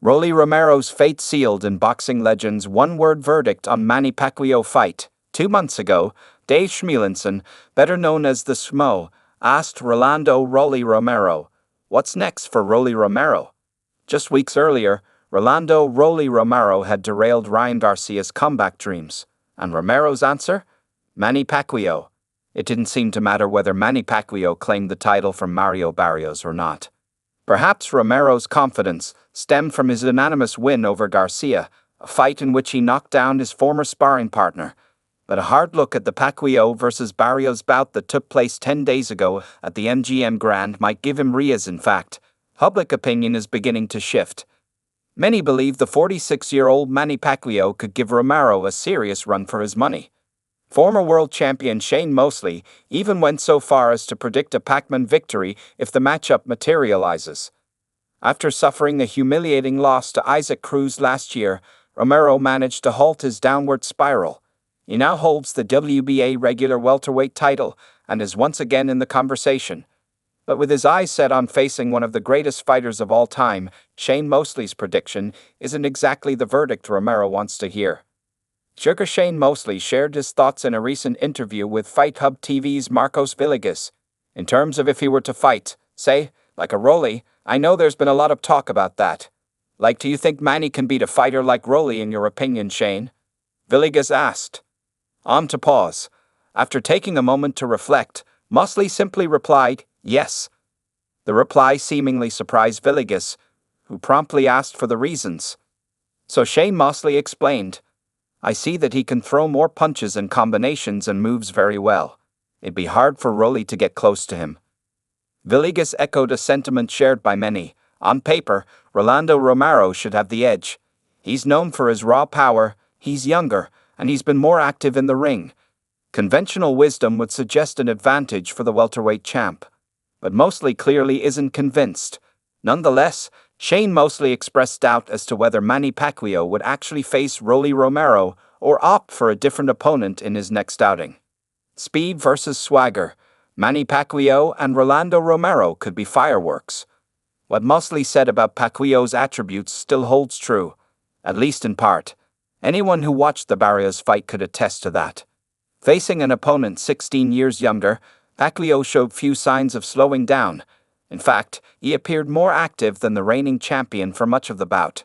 Rolly Romero's fate sealed in boxing legend's one-word verdict on Manny Pacquiao fight. 2 months ago, Dave Schmulenson, better known as the Schmo, asked Rolando Rolly Romero, "What's next for Rolly Romero?" Just weeks earlier, Rolando Rolly Romero had derailed Ryan Garcia's comeback dreams. And Romero's answer? Manny Pacquiao. It didn't seem to matter whether Manny Pacquiao claimed the title from Mario Barrios or not. Perhaps Romero's confidence stemmed from his unanimous win over Garcia, a fight in which he knocked down his former sparring partner. But a hard look at the Pacquiao versus Barrios bout that took place 10 days ago at the MGM Grand might give him reas. In fact, public opinion is beginning to shift. Many believe the 46-year-old Manny Pacquiao could give Romero a serious run for his money. Former world champion Shane Mosley even went so far as to predict a Pacman victory if the matchup materializes. After suffering a humiliating loss to Isaac Cruz last year, Romero managed to halt his downward spiral. He now holds the WBA regular welterweight title and is once again in the conversation. But with his eyes set on facing one of the greatest fighters of all time, Shane Mosley's prediction isn't exactly the verdict Romero wants to hear. Sugar Shane Mosley shared his thoughts in a recent interview with Fight Hub TV's Marcos Villegas. In terms of if he were to fight, say, like a Rolly, I know there's been a lot of talk about that. Like, do you think Manny can beat a fighter like Rolly in your opinion, Shane? Villegas asked. On to pause. After taking a moment to reflect, Mosley simply replied, yes. The reply seemingly surprised Villegas, who promptly asked for the reasons. So Shane Mosley explained, I see that he can throw more punches and combinations and moves very well. It'd be hard for Rolly to get close to him. Villegas echoed a sentiment shared by many. On paper, Rolando Romero should have the edge. He's known for his raw power, he's younger, and he's been more active in the ring. Conventional wisdom would suggest an advantage for the welterweight champ. But Mosley clearly isn't convinced. Nonetheless, Shane Mosley expressed doubt as to whether Manny Pacquiao would actually face Rolly Romero or opt for a different opponent in his next outing. Speed versus swagger. Manny Pacquiao and Rolando Romero could be fireworks. What Mosley said about Pacquiao's attributes still holds true, at least in part. Anyone who watched the Barrios fight could attest to that. Facing an opponent 16 years younger, Pacquiao showed few signs of slowing down. In fact, he appeared more active than the reigning champion for much of the bout.